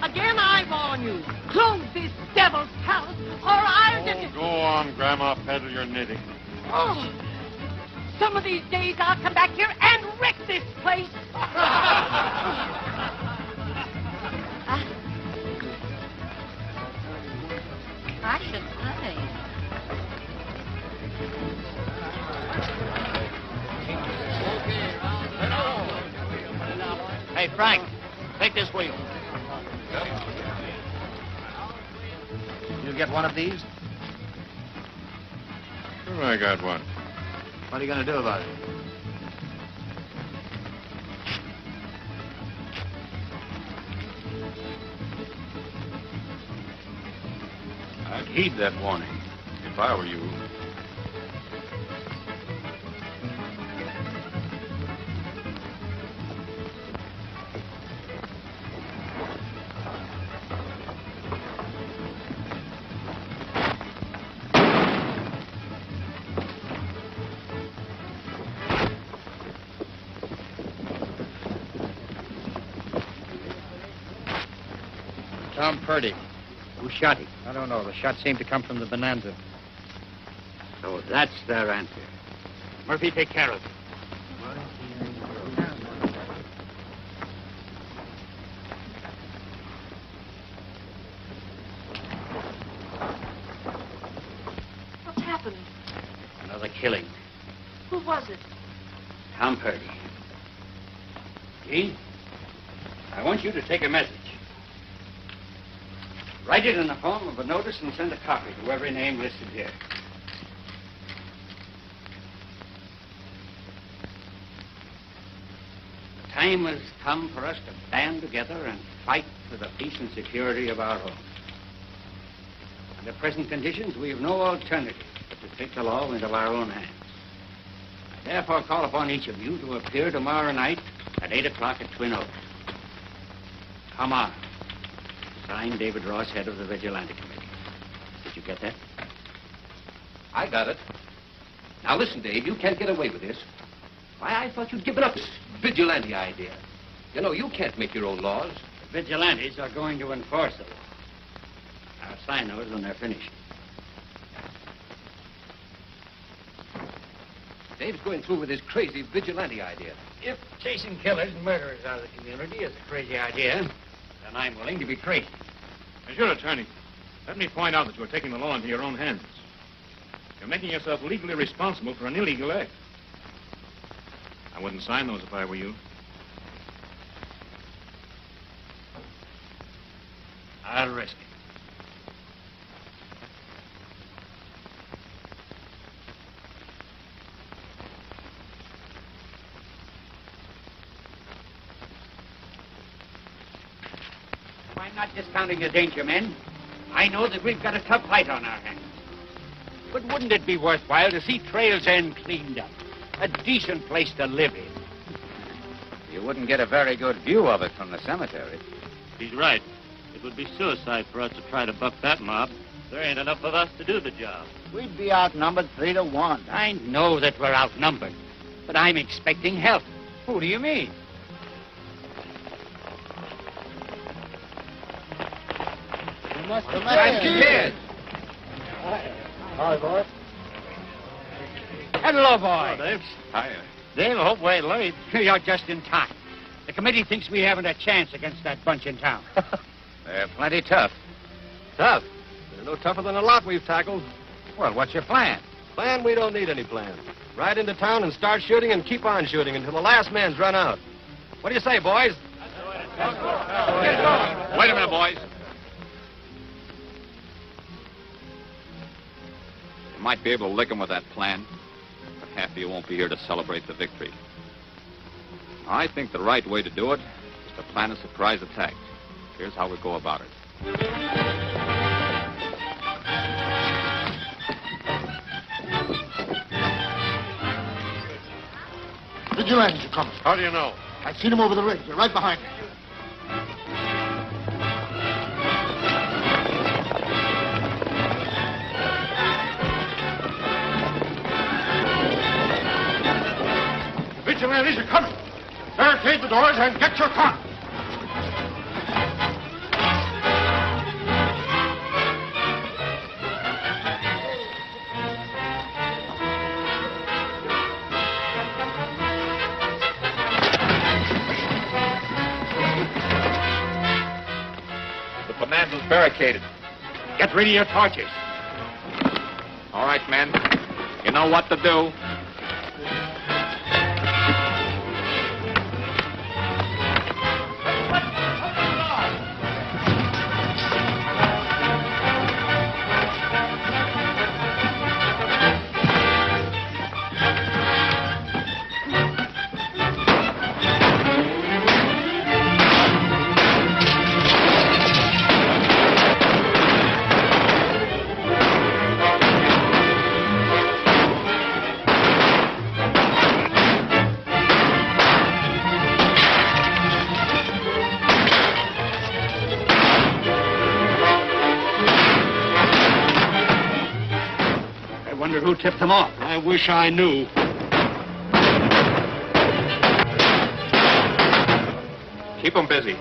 Again, I warn you. Close this devil's house, or I'll just... Go on, Grandma. Peddle your knitting. Oh, some of these days I'll come back here and wreck this place. I should say. Hey, Frank, take this wheel. You get one of these? Sure, I got one. What are you going to do about it? I'd heed that warning if I were you. Tom Purdy. Who shot him? I don't know. The shot seemed to come from the Bonanza. So that's their answer. Murphy, take care of it. What's happening? Another killing. Who was it? Tom Purdy. Gene, I want you to take a message. Write it in the form of a notice and send a copy to every name listed here. The time has come for us to band together and fight for the peace and security of our home. Under present conditions, we have no alternative but to take the law into our own hands. I therefore call upon each of you to appear tomorrow night at 8 o'clock at Twin Oaks. Come on. Signed, David Ross, head of the Vigilante Committee. Did you get that? I got it. Now, listen, Dave, you can't get away with this. Why, I thought you'd given up this vigilante idea. You know, you can't make your own laws. The vigilantes are going to enforce the law. I'll sign those when they're finished. Dave's going through with his crazy vigilante idea. If chasing killers and murderers out of the community is a crazy idea, then I'm willing to be crazy. As your attorney, let me point out that you're taking the law into your own hands. You're making yourself legally responsible for an illegal act. I wouldn't sign those if I were you. I'll risk it. I'm not discounting the danger, men. I know that we've got a tough fight on our hands. But wouldn't it be worthwhile to see Trail's End cleaned up? A decent place to live in. You wouldn't get a very good view of it from the cemetery. He's right. It would be suicide for us to try to buck that mob. There ain't enough of us to do the job. We'd be outnumbered 3 to 1. I know that we're outnumbered, but I'm expecting help. Who do you mean? You must have Glad you did. Hi, boys. Hello, boy. Dave. Hiya. Dave, hope we're late. You're just in time. The committee thinks we haven't a chance against that bunch in town. They're plenty tough. Tough? They're no tougher than a lot we've tackled. Well, what's your plan? Plan? We don't need any plan. Ride into town and start shooting and keep on shooting until the last man's run out. What do you say, boys? Wait a minute, boys. You might be able to lick 'em with that plan, but half of you won't be here to celebrate the victory. I think the right way to do it is to plan a surprise attack. Here's how we go about it. Vigilantes are coming. How do you know? I've seen them over the ridge. They're right behind me. vigilantes are coming. Barricade the doors and get your car. The bonanza's barricaded. Get rid of your torches. All right, men. You know what to do. Who tipped them off? I wish I knew. Keep them busy.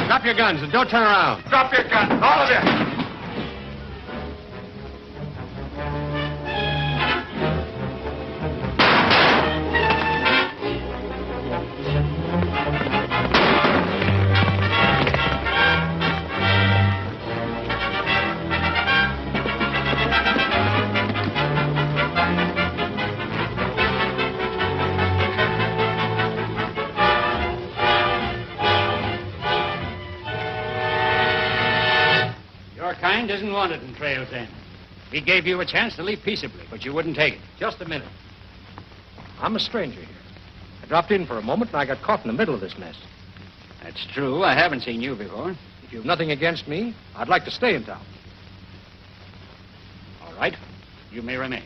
Drop your guns and don't turn around. Drop your guns, all of you. Kind isn't wanted in Trail's End. We gave you a chance to leave peaceably, but you wouldn't take it. Just a minute. I'm a stranger here. I dropped in for a moment and I got caught in the middle of this mess. That's true. I haven't seen you before. If you've nothing against me, I'd like to stay in town. All right. You may remain.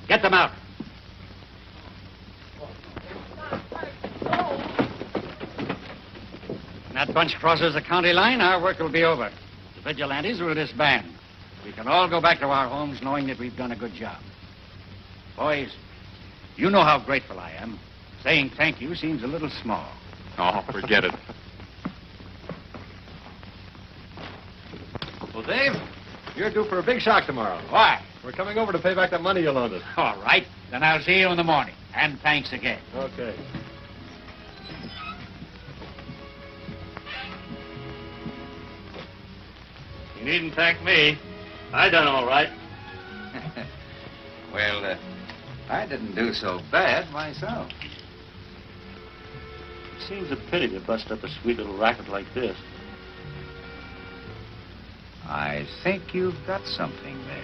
Get them out. When that bunch crosses the county line, our work will be over. The vigilantes will disband. We can all go back to our homes knowing that we've done a good job. Boys, you know how grateful I am. Saying thank you seems a little small. Oh, forget it. Well, Dave, you're due for a big shock tomorrow. Why? We're coming over to pay back that money you loaned us. All right. Then I'll see you in the morning. And thanks again. Okay. You needn't thank me. I done all right. Well, I didn't do so bad myself. It seems a pity to bust up a sweet little racket like this. I think you've got something there.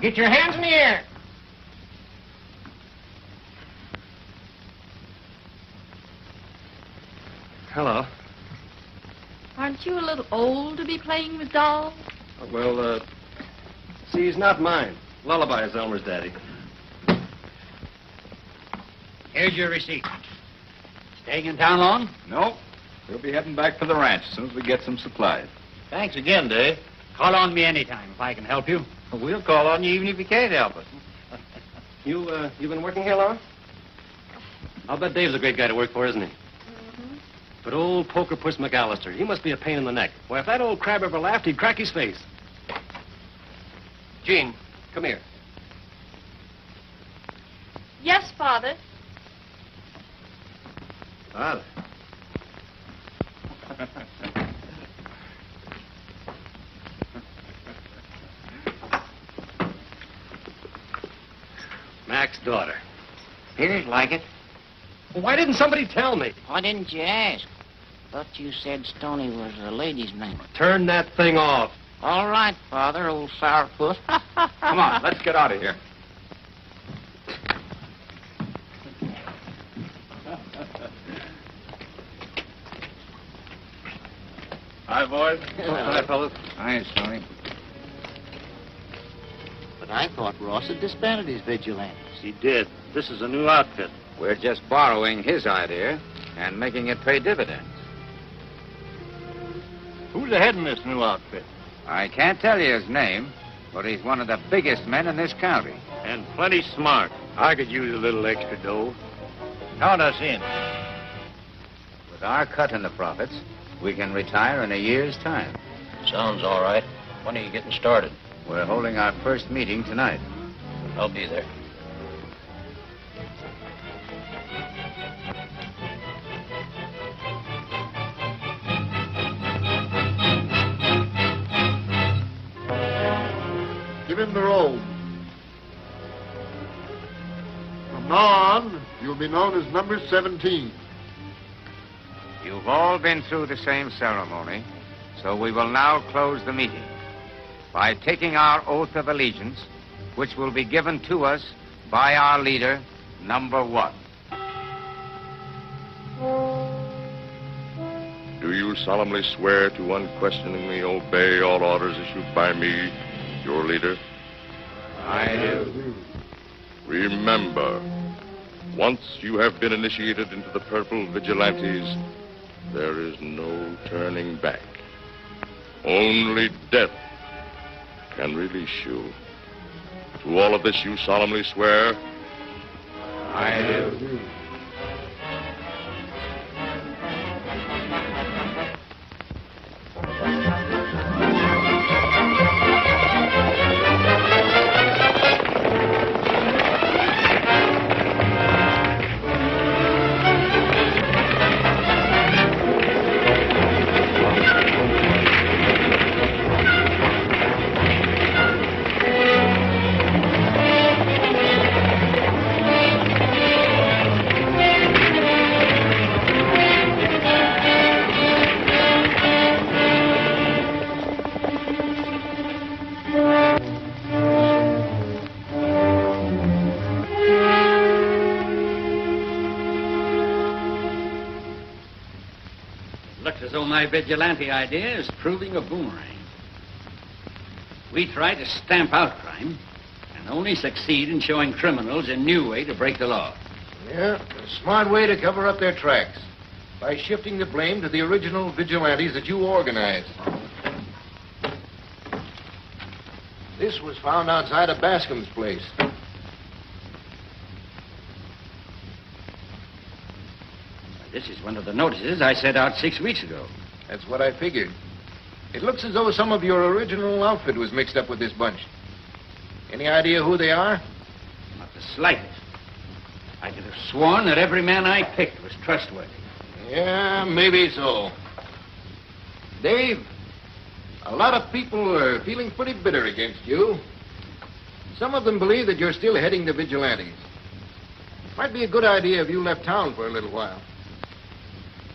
Get your hands in the air. Hello. Aren't you a little old to be playing with dolls? Well, see, he's not mine. Lullaby is Elmer's daddy. Here's your receipt. Staying in town long? Nope. We'll be heading back for the ranch as soon as we get some supplies. Thanks again, Dave. Call on me anytime if I can help you. We'll call on you even if you can't help us. You've been working here long? I'll bet Dave's a great guy to work for, isn't he? But old Poker Puss McAllister, he must be a pain in the neck. Why, if that old crab ever laughed, he'd crack his face. Jean, come here. Yes, Father. Father. Mac's daughter. Appears like it. Well, why didn't somebody tell me? Why didn't you ask? Thought you said Stoney was a lady's name. Turn that thing off. All right, Father, old sourpuss. Come on, let's get out of here. Hi, boys. Hi, fellas. Hi, Stoney. But I thought Ross had disbanded his vigilantes. He did. This is a new outfit. We're just borrowing his idea and making it pay dividends. Who's ahead in this new outfit? I can't tell you his name, but he's one of the biggest men in this county. And plenty smart. I could use a little extra dough. Count us in. With our cut in the profits, we can retire in a year's time. Sounds all right. When are you getting started? We're holding our first meeting tonight. I'll be there. Give him the robe. From now on, you'll be known as number 17. You've all been through the same ceremony, so we will now close the meeting by taking our oath of allegiance, which will be given to us by our leader, number 1. Do you solemnly swear to unquestioningly obey all orders issued by me, your leader? I do. Remember, once you have been initiated into the Purple Vigilantes, there is no turning back. Only death can release you. To all of this you solemnly swear? I do. Looks as though my vigilante idea is proving a boomerang. We try to stamp out crime and only succeed in showing criminals a new way to break the law. Yeah, a smart way to cover up their tracks by shifting the blame to the original vigilantes that you organized. This was found outside of Bascom's place. This is one of the notices I sent out 6 weeks ago. That's what I figured. It looks as though some of your original outfit was mixed up with this bunch. Any idea who they are? Not the slightest. I could have sworn that every man I picked was trustworthy. Yeah, maybe so. Dave, a lot of people are feeling pretty bitter against you. Some of them believe that you're still heading the vigilantes. Might be a good idea if you left town for a little while.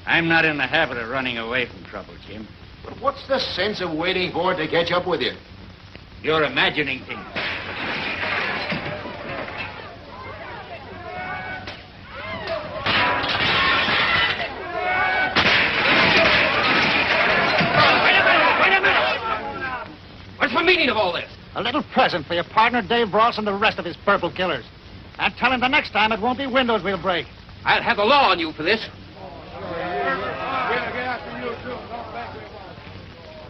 I'm not in the habit of running away from trouble, Jim. But what's the sense of waiting for it to catch up with you? You're imagining things. What's the meaning of all this? A little present for your partner, Dave Ross, and the rest of his purple killers. And tell him the next time it won't be windows we'll break. I'll have the law on you for this.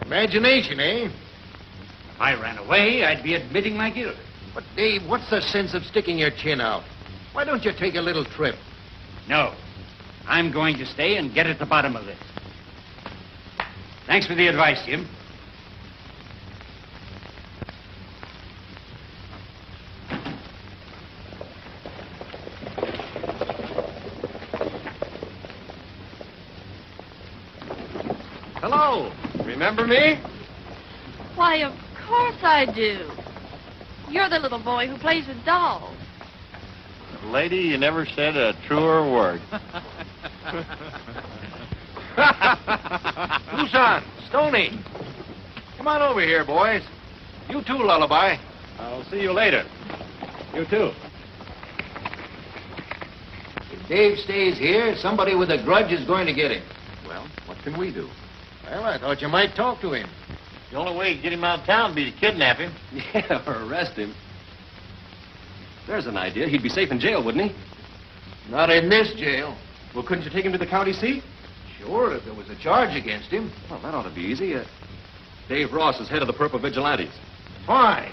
Imagination, eh? If I ran away, I'd be admitting my guilt. But, Dave, what's the sense of sticking your chin out? Why don't you take a little trip? No. I'm going to stay and get at the bottom of this. Thanks for the advice, Jim. Remember me? Why, of course I do. You're the little boy who plays with dolls. Lady, you never said a truer word. Tucson, Stoney. Come on over here, boys. You too, Lullaby. I'll see you later. You too. If Dave stays here, somebody with a grudge is going to get him. Well, what can we do? Well, I thought you might talk to him. The only way to get him out of town would be to kidnap him. Yeah, or arrest him. There's an idea. He'd be safe in jail, wouldn't he? Not in this jail. Well, couldn't you take him to the county seat? Sure, if there was a charge against him. Well, that ought to be easy. Dave Ross is head of the Purple Vigilantes. Fine.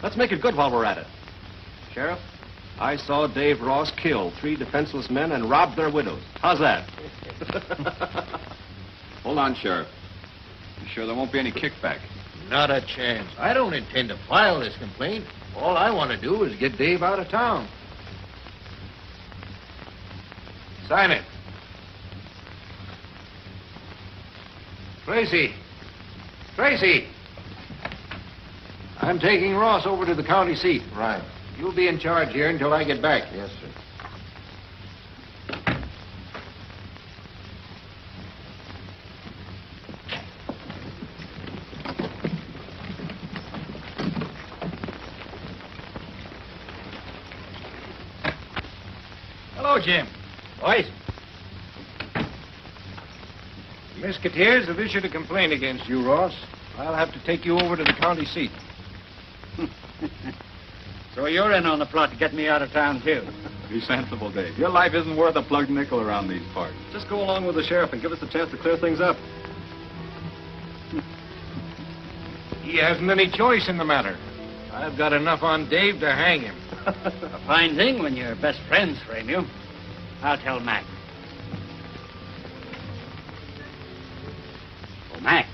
Let's make it good while we're at it. Sheriff, I saw Dave Ross kill 3 defenseless men and rob their widows. How's that? Hold on, Sheriff. You sure there won't be any kickback? Not a chance. I don't intend to file this complaint. All I want to do is get Dave out of town. Sign it. Tracy. Tracy. I'm taking Ross over to the county seat. Right. You'll be in charge here until I get back. Yes, sir. Hello, Jim. Boys. The Musketeers have issued a complaint against you, Ross. I'll have to take you over to the county seat. So you're in on the plot to get me out of town, too. Be sensible, Dave. Your life isn't worth a plugged nickel around these parts. Just go along with the sheriff and give us a chance to clear things up. He hasn't any choice in the matter. I've got enough on Dave to hang him. A fine thing when your best friends frame you. I'll tell Mac. Oh, Mac.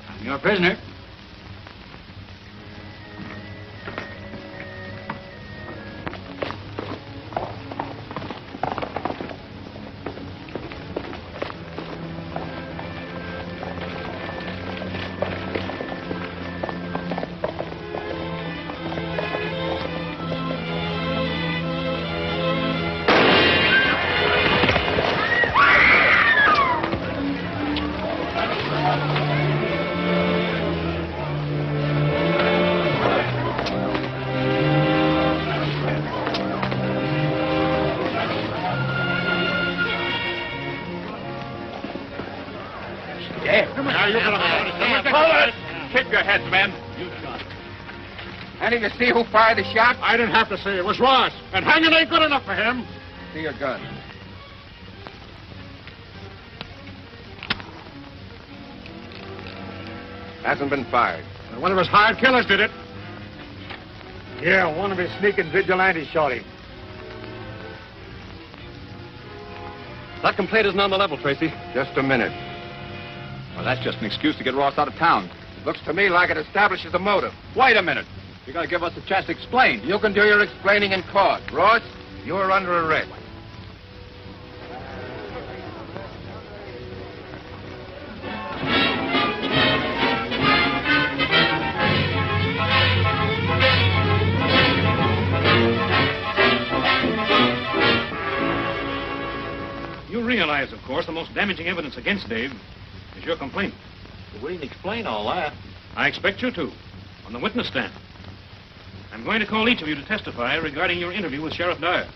I'm your prisoner. Keep your heads, men. Any to see who fired the shot? I didn't have to see. It was Ross. And hanging ain't good enough for him. See your gun. Hasn't been fired. One of his hired killers did it. Yeah, one of his sneaking vigilantes shot him. That complaint isn't on the level, Tracy. Just a minute. Well, that's just an excuse to get Ross out of town. Looks to me like it establishes the motive. Wait a minute. You gotta give us a chance to explain. You can do your explaining in court. Ross, you're under arrest. You realize, of course, the most damaging evidence against Dave is your complaint. We didn't explain all that. I expect you to, on the witness stand. I'm going to call each of you to testify regarding your interview with Sheriff Dyer.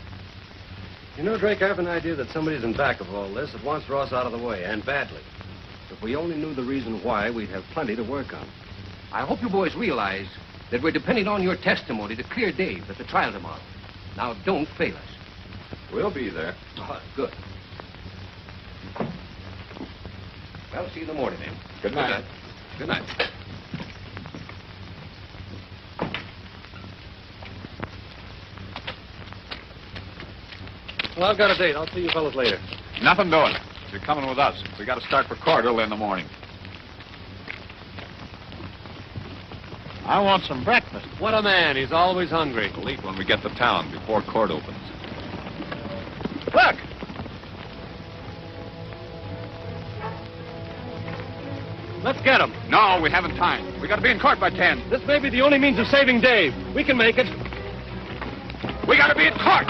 You know, Drake, I have an idea that somebody's in back of all this that wants Ross out of the way, and badly. If we only knew the reason why, we'd have plenty to work on. I hope you boys realize that we're depending on your testimony to clear Dave at the trial tomorrow. Now, don't fail us. We'll be there. Oh, good. Well, see you in the morning, then. Good night. Good night. Well, I've got a date. I'll see you fellas later. Nothing doing. You're coming with us. We got to start for court early in the morning. I want some breakfast. What a man. He's always hungry. We'll eat when we get to town before court opens. Look! Let's get him. No, we haven't time. We got to be in court by 10. This may be the only means of saving Dave. We can make it. We got to be in court.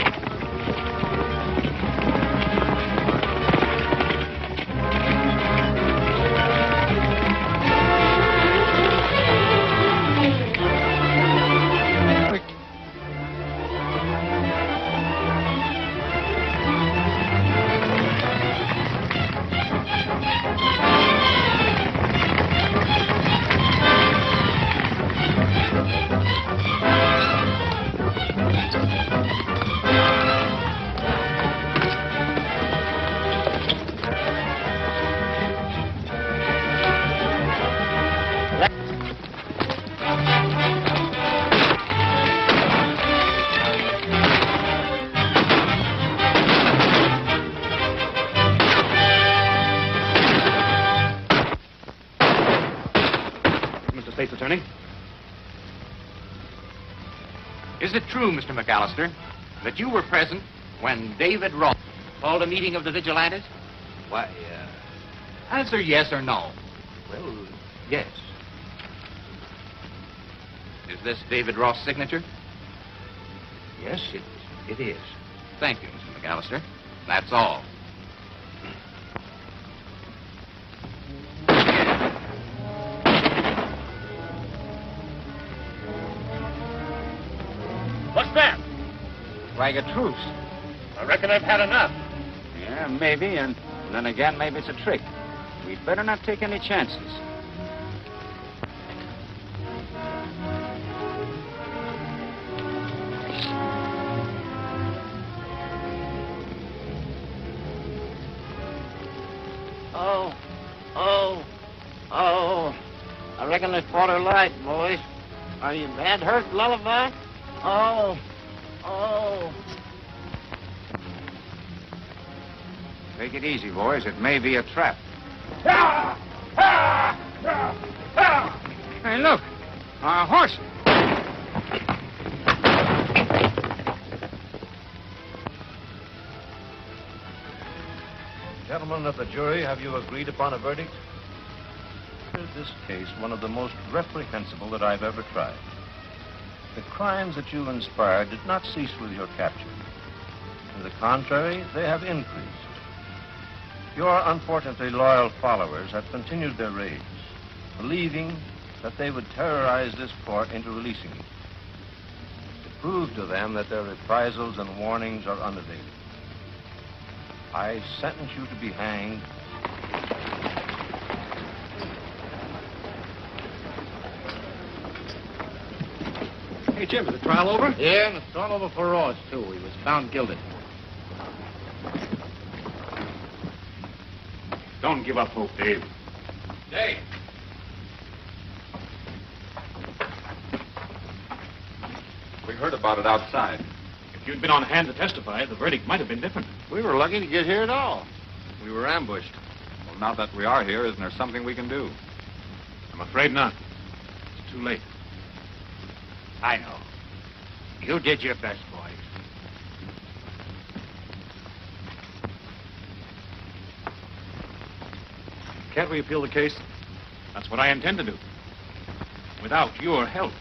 State's Attorney. Is it true, Mr. McAllister, that you were present when David Ross called a meeting of the Vigilantes? Why, Answer yes or no. well, yes. Is this David Ross' signature? Yes, it is. Thank you, Mr. McAllister. That's all. What's that? Flag of truce. I reckon I've had enough. Yeah, maybe, and then again, maybe it's a trick. We'd better not take any chances. Oh. I reckon they fought her light, boys. Are you bad hurt, Lullaby? Oh. Take it easy, boys. It may be a trap. Hey, look. Our horse. Gentlemen of the jury, have you agreed upon a verdict? Is this case one of the most reprehensible that I've ever tried? The crimes that you inspired did not cease with your capture. To the contrary, they have increased. Your unfortunately loyal followers have continued their raids, believing that they would terrorize this court into releasing you. To prove to them that their reprisals and warnings are unavailing, I sentence you to be hanged. Hey, Jim, is the trial over? Yeah, and it's all over for Ross, too. He was found guilty. Don't give up hope, Dave. Dave! We heard about it outside. If you'd been on hand to testify, the verdict might have been different. We were lucky to get here at all. We were ambushed. Well, now that we are here, isn't there something we can do? I'm afraid not. It's too late. I know. You did your best, boys. Can't we appeal the case? That's what I intend to do. Without your help.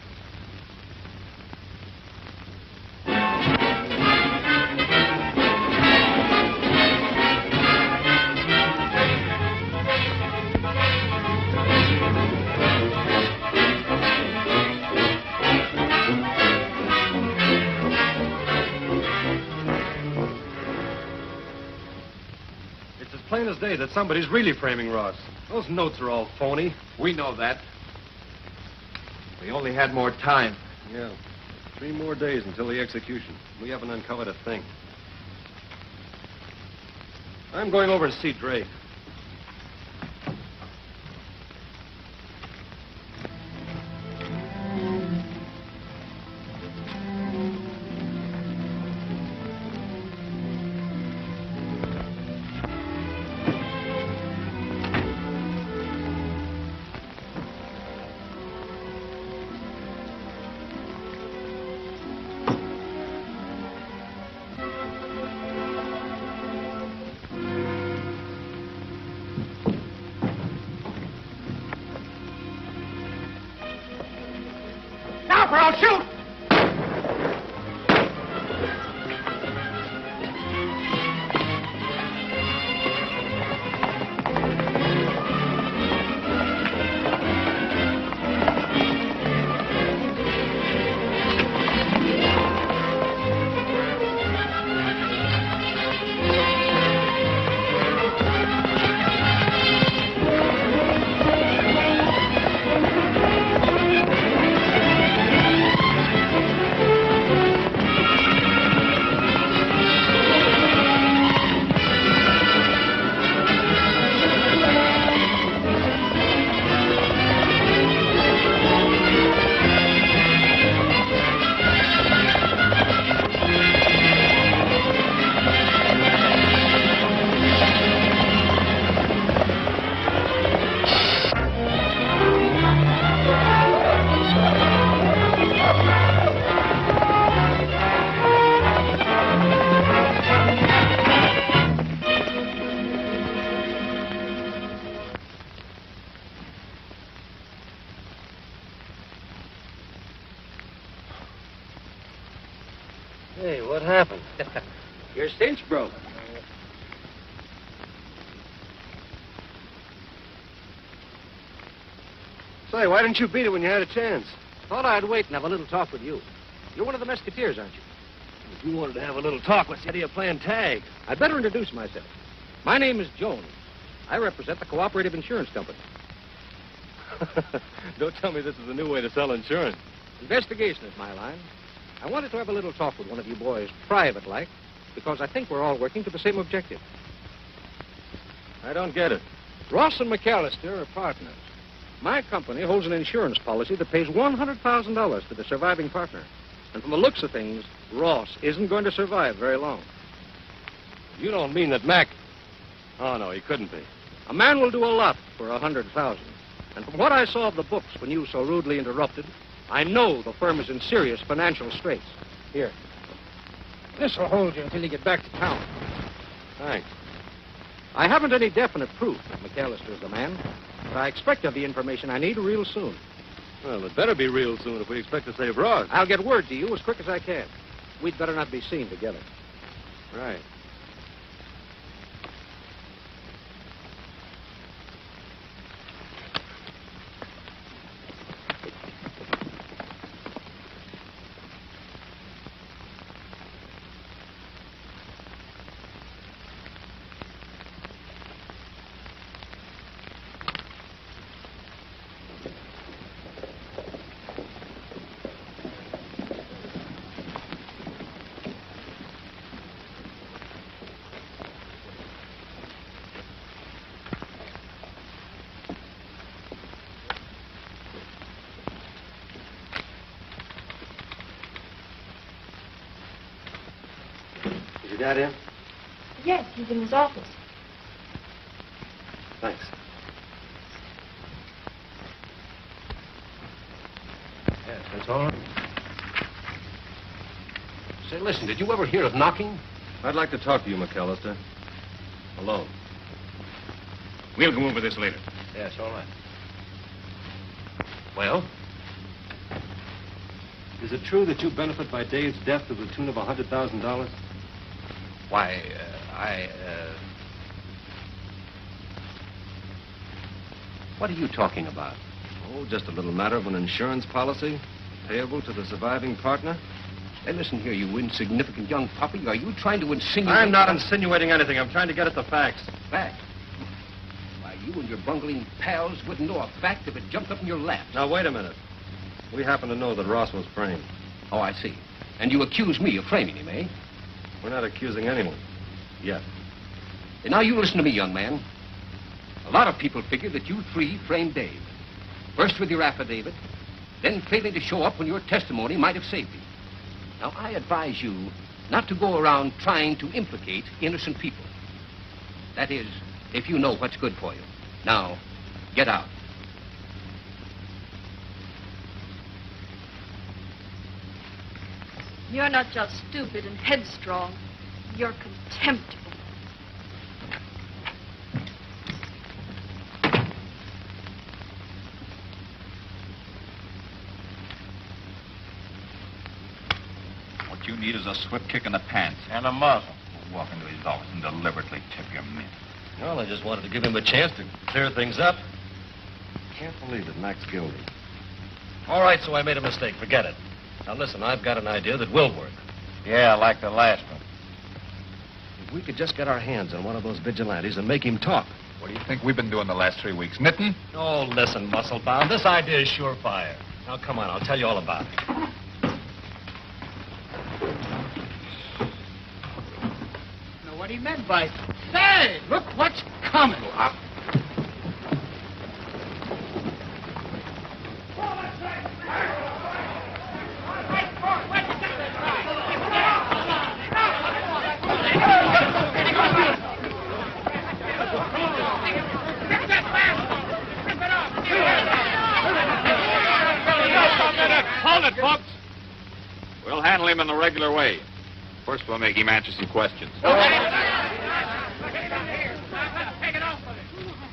Plain as day that somebody's really framing Ross. Those notes are all phony. We know that. We only had more time. Yeah. 3 more days until the execution. We haven't uncovered a thing. I'm going over to see Drake. Don't shoot! Hey, what happened? Your cinch broke. Say, why didn't you beat it when you had a chance? Thought I'd wait and have a little talk with you. You're one of the Musketeers, aren't you? If you wanted to have a little talk, what's the idea of playing tag? I'd better introduce myself. My name is Jones. I represent the Cooperative Insurance Company. Don't tell me this is a new way to sell insurance. Investigation is my line. I wanted to have a little talk with one of you boys, private-like, because I think we're all working to the same objective. I don't get it. Ross and McAllister are partners. My company holds an insurance policy that pays $100,000 to the surviving partner. And from the looks of things, Ross isn't going to survive very long. You don't mean that Mac... Oh, no, he couldn't be. A man will do a lot for $100,000. And from what I saw of the books when you so rudely interrupted, I know the firm is in serious financial straits. Here. This will hold you until you get back to town. Thanks. I haven't any definite proof that McAllister's the man, but I expect to have the information I need real soon. Well, it better be real soon if we expect to save Ross. I'll get word to you as quick as I can. We'd better not be seen together. Right. Is your dad in? Yes, he's in his office. Thanks. Yes, that's all right. Say, listen, did you ever hear of knocking? I'd like to talk to you, McAllister. Alone. We'll go over this later. Yes, all right. Well? Is it true that you benefit by Dave's death to the tune of $100,000? Why, What are you talking about? Oh, just a little matter of an insurance policy payable to the surviving partner. Hey, listen here, you insignificant young puppy. Are you trying to insinuate... I'm not insinuating anything. I'm trying to get at the facts. Facts? Why, you and your bungling pals wouldn't know a fact if it jumped up in your lap. Now, wait a minute. We happen to know that Ross was framed. Oh, I see. And you accuse me of framing him, eh? We're not accusing anyone. Yet. And now you listen to me, young man. A lot of people figure that you three framed Dave. First with your affidavit, then failing to show up when your testimony might have saved him. Now, I advise you not to go around trying to implicate innocent people. That is, if you know what's good for you. Now, get out. You're not just stupid and headstrong. You're contemptible. need is a swift kick in the pants. And a muzzle. Walk into his office and deliberately tip your men. Well, I just wanted to give him a chance to clear things up. Can't believe that Mac's guilty. All right, so I made a mistake. Forget it. Now, listen, I've got an idea that will work. Yeah, like the last one. If we could just get our hands on one of those vigilantes and make him talk. What do you think we've been doing the last 3 weeks? Knitting? Oh, listen, muscle-bound. This idea is surefire. Now, come on, I'll tell you all about it. Know what he meant by, say, look what's coming. Hold it, folks. We'll handle him in the regular way. First, we'll make him answer some questions. Take it off of it.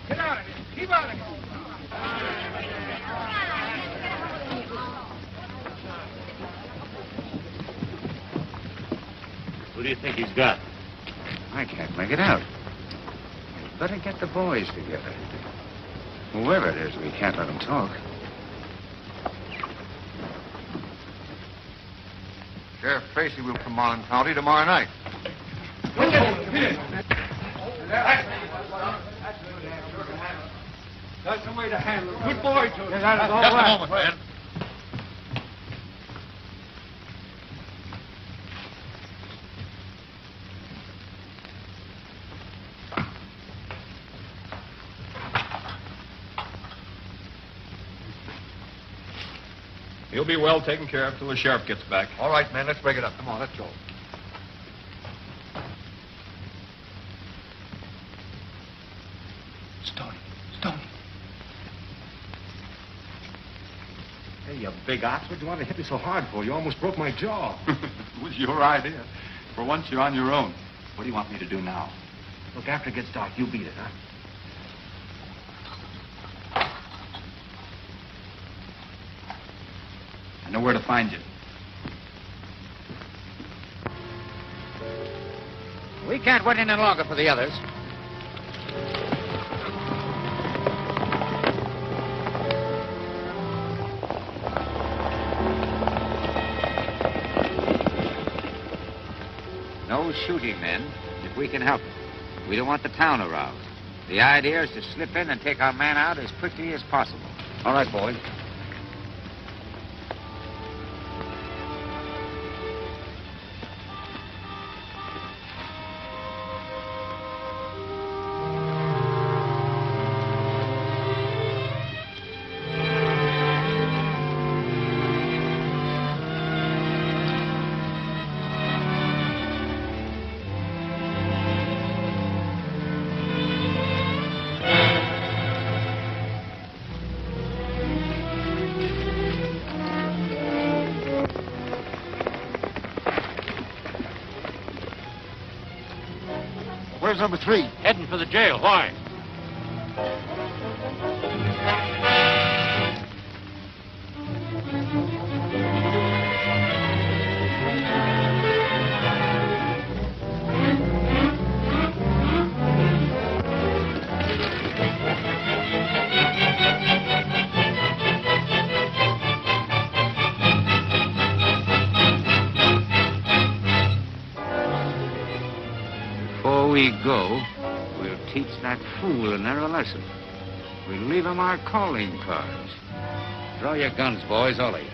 Get out of it. Keep out of it. Who do you think he's got? I can't make it out. Better get the boys together. Whoever it is, we can't let them talk. Sheriff Tracy will come on in county tomorrow night. Got some way to handle it. Good boy, Joe. Just a moment, man. He'll be well taken care of till the sheriff gets back. All right, man, let's break it up. Come on, let's go. Stony. Hey, you big ox, what'd you want to hit me so hard for? You almost broke my jaw. It was your idea. For once, you're on your own. What do you want me to do now? Look, after it gets dark, you beat it, huh? I know where to find you. We can't wait any longer for the others. No shooting, men, if we can help it. We don't want the town aroused. The idea is to slip in and take our man out as quickly as possible. All right, boy. Where's number 3? Heading for the jail. Why? Before we go, we'll teach that fool another lesson. We'll leave him our calling cards. Draw your guns, boys, all of you.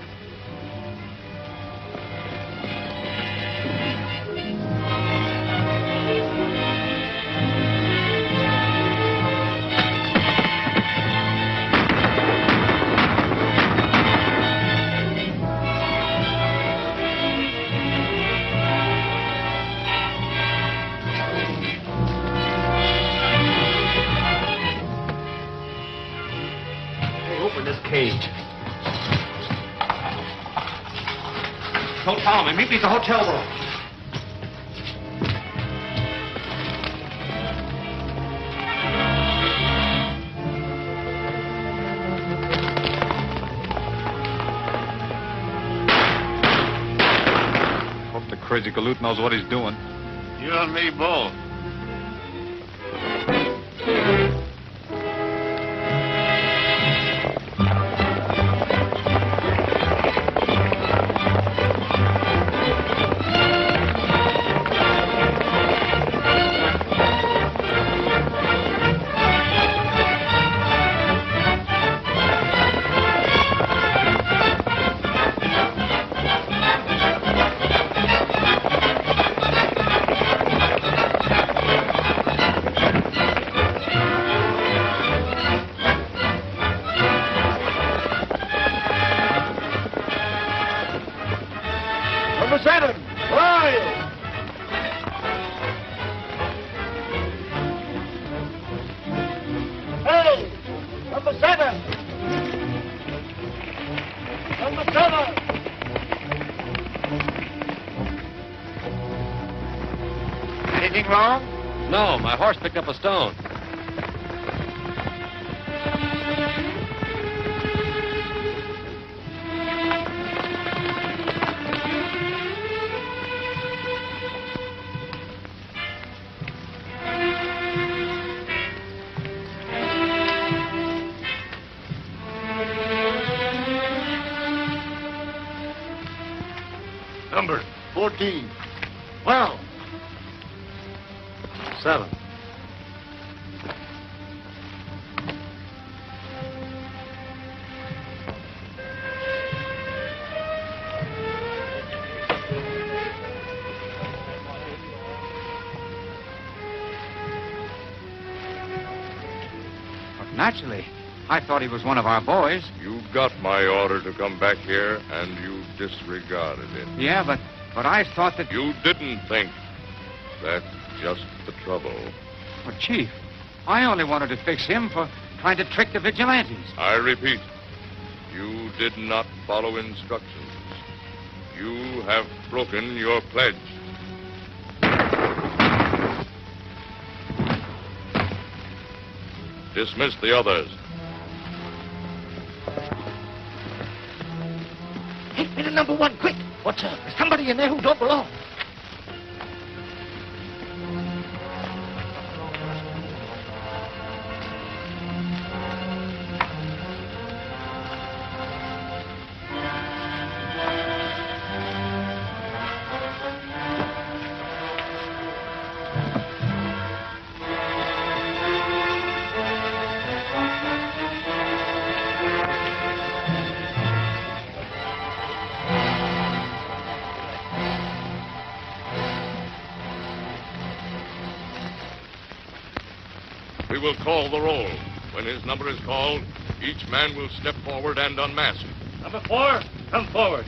Cage. Don't follow me. Meet me at the hotel room. crazy galoot knows what he's doing. You and me both. Number 7, Lyle! Hey! Number 7! Number 7! Anything wrong? No, my horse picked up a stone. Number 14. Well, 7. But naturally, I thought he was one of our boys. You got my order to come back here, and you disregarded it. Yeah, but I thought that... You didn't think. That's just the trouble. But, Chief, I only wanted to fix him for trying to trick the Vigilantes. I repeat, you did not follow instructions. You have broken your pledge. Dismiss the others. Take me to number 1, quick. What's up? There's somebody in there who don't belong. We will call the roll. When his number is called, each man will step forward and unmask. Number 4, come forward.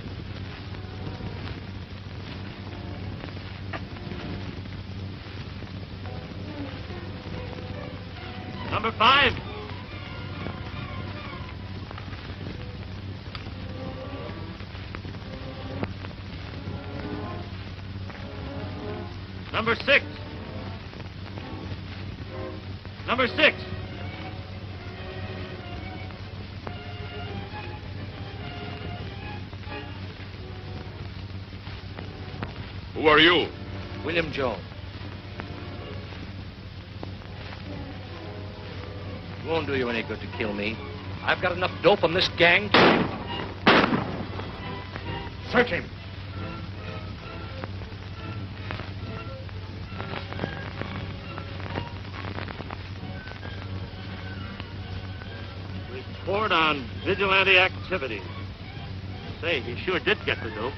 Number 5. Number 6. Number 6. Who are you? William Jones. It won't do you any good to kill me. I've got enough dope on this gang. Search him. Report on vigilante activity. Say, he sure did get the dope.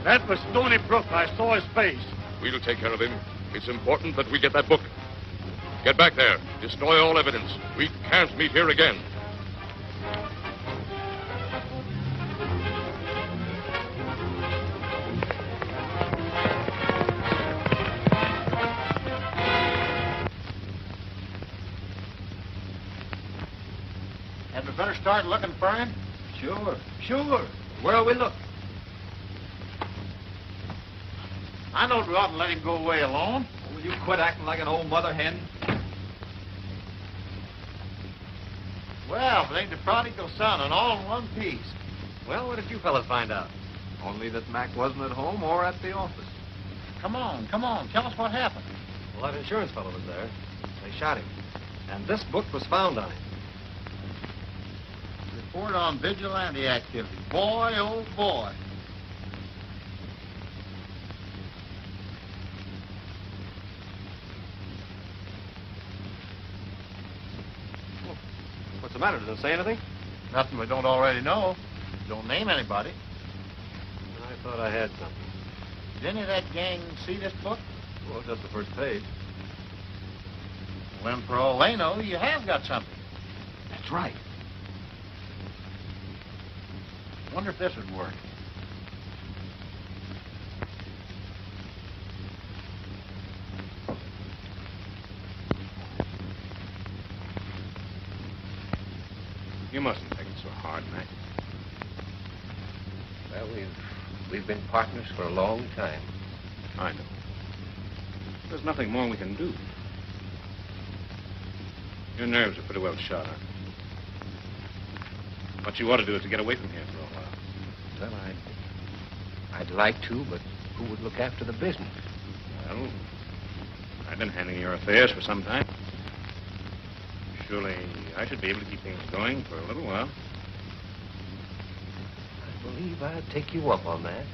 That was Stony Brook. I saw his face. We'll take care of him. It's important that we get that book. Get back there. Destroy all evidence. We can't meet here again. Had we better start start looking for him? Sure. Where'll we look? I know we oughtn't let him go away alone. Will you quit acting like an old mother hen? Well, if it ain't the prodigal son and all in one piece. Well, what did you fellas find out? Only that Mac wasn't at home or at the office. Come on. Tell us what happened. Well, that insurance fellow was there. They shot him. And this book was found on him. Report on vigilante activity. Boy, oh boy. What's the matter? Does it say anything? Nothing we don't already know. Don't name anybody. I thought I had something. Did any of that gang see this book? Well, just the first page. Well, for all they know, you have got something. That's right. Wonder if this would work. You mustn't take it so hard, Mac. Well, we've been partners for a long time. I know. There's nothing more we can do. Your nerves are pretty well shot, aren't they? What you ought to do is to get away from here for a while. Well, I'd like to, but who would look after the business? Well, I've been handling your affairs for some time. Surely I should be able to keep things going for a little while. I believe I'd take you up on that.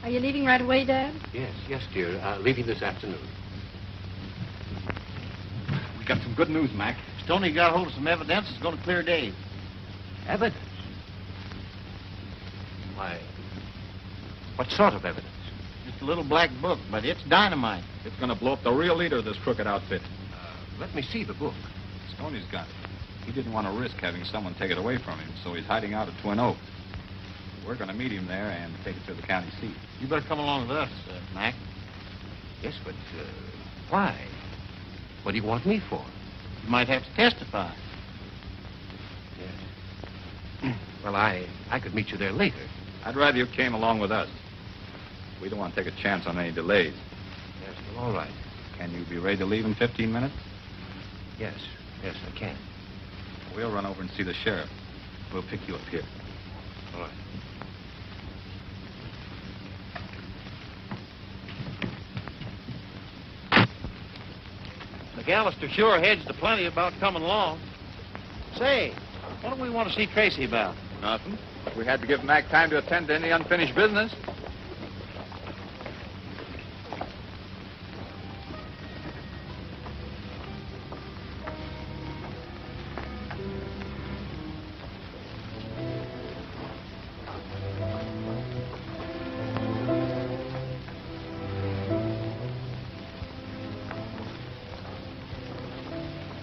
Are you leaving right away, Dad? Yes, dear. Leaving this afternoon. We got some good news, Mac. Stoney got hold of some evidence that's going to clear Dave. Evidence? Why, what sort of evidence? Just a little black book, but it's dynamite. It's going to blow up the real leader of this crooked outfit. Let me see the book. Stoney's got it. He didn't want to risk having someone take it away from him, so he's hiding out at Twin Oaks. We're going to meet him there and take it to the county seat. You better come along with us, Mac. Yes, but why? What do you want me for? You might have to testify. Yes. Well, I could meet you there later. I'd rather you came along with us. We don't want to take a chance on any delays. Yes, well, all right. Can you be ready to leave in 15 minutes? Yes, I can. We'll run over and see the sheriff. We'll pick you up here. All right. McAllister sure hedged to plenty about coming along. Say, what do we want to see Tracy about? Nothing. We had to give Mac time to attend to any unfinished business.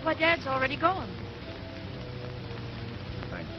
Why, Dad's already gone. Thanks.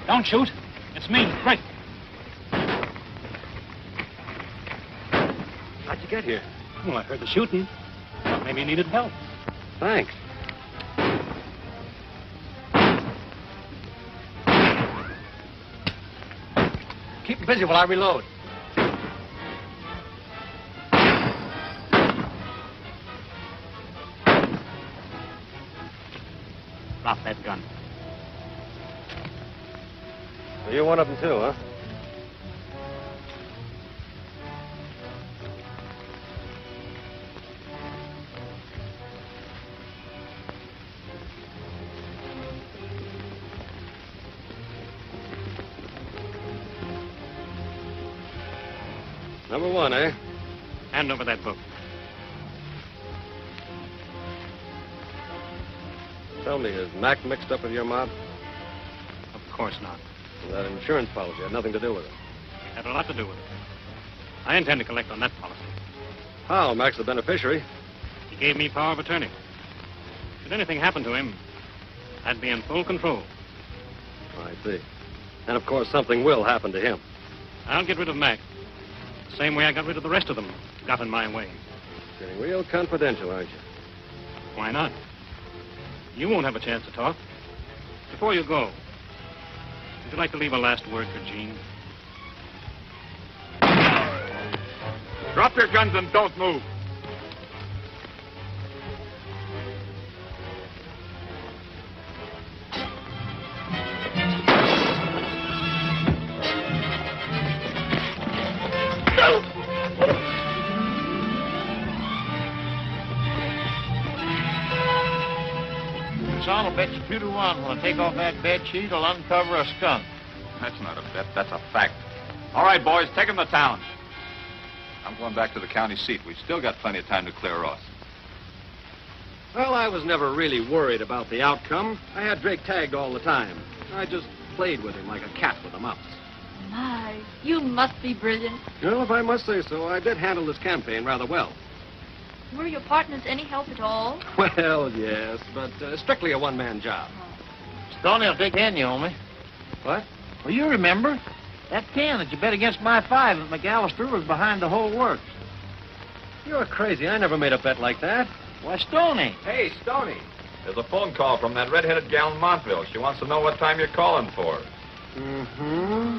Don't shoot. It's me, Rick. How'd you get here? Well, I heard the shooting. Maybe you needed help. Thanks. Keep busy while I reload. Drop that gun. So you're one of them, too, huh? Number one, eh? Hand over that book. Tell me, is Mac mixed up with your mob? Of course not. That insurance policy had nothing to do with it. Had a lot to do with it. I intend to collect on that policy. How? Mac's the beneficiary. He gave me power of attorney. Should anything happen to him, I'd be in full control. I see. And, of course, something will happen to him. I'll get rid of Mac. The same way I got rid of the rest of them. Got in my way. Getting real confidential, aren't you? Why not? You won't have a chance to talk. Before you go, would you like to leave a last word for Jean? Drop your guns and don't move. Son, I'll bet you 2 to 1 when I take off that bed sheet, I'll uncover a skunk. That's not a bet. That's a fact. All right, boys, take him to town. I'm going back to the county seat. We've still got plenty of time to clear Ross. Well, I was never really worried about the outcome. I had Drake tagged all the time. I just played with him like a cat with a mouse. My, you must be brilliant. Well, if I must say so, I did handle this campaign rather well. Were your partners any help at all? Well, yes, but strictly a one-man job. Stoney, a big hand you owe me. What? Well, you remember. That 10 that you bet against my 5 at McAllister was behind the whole works. You're crazy. I never made a bet like that. Why, Stoney. Hey, Stoney. There's a phone call from that red-headed gal in Montville. She wants to know what time you're calling for. Mm-hmm.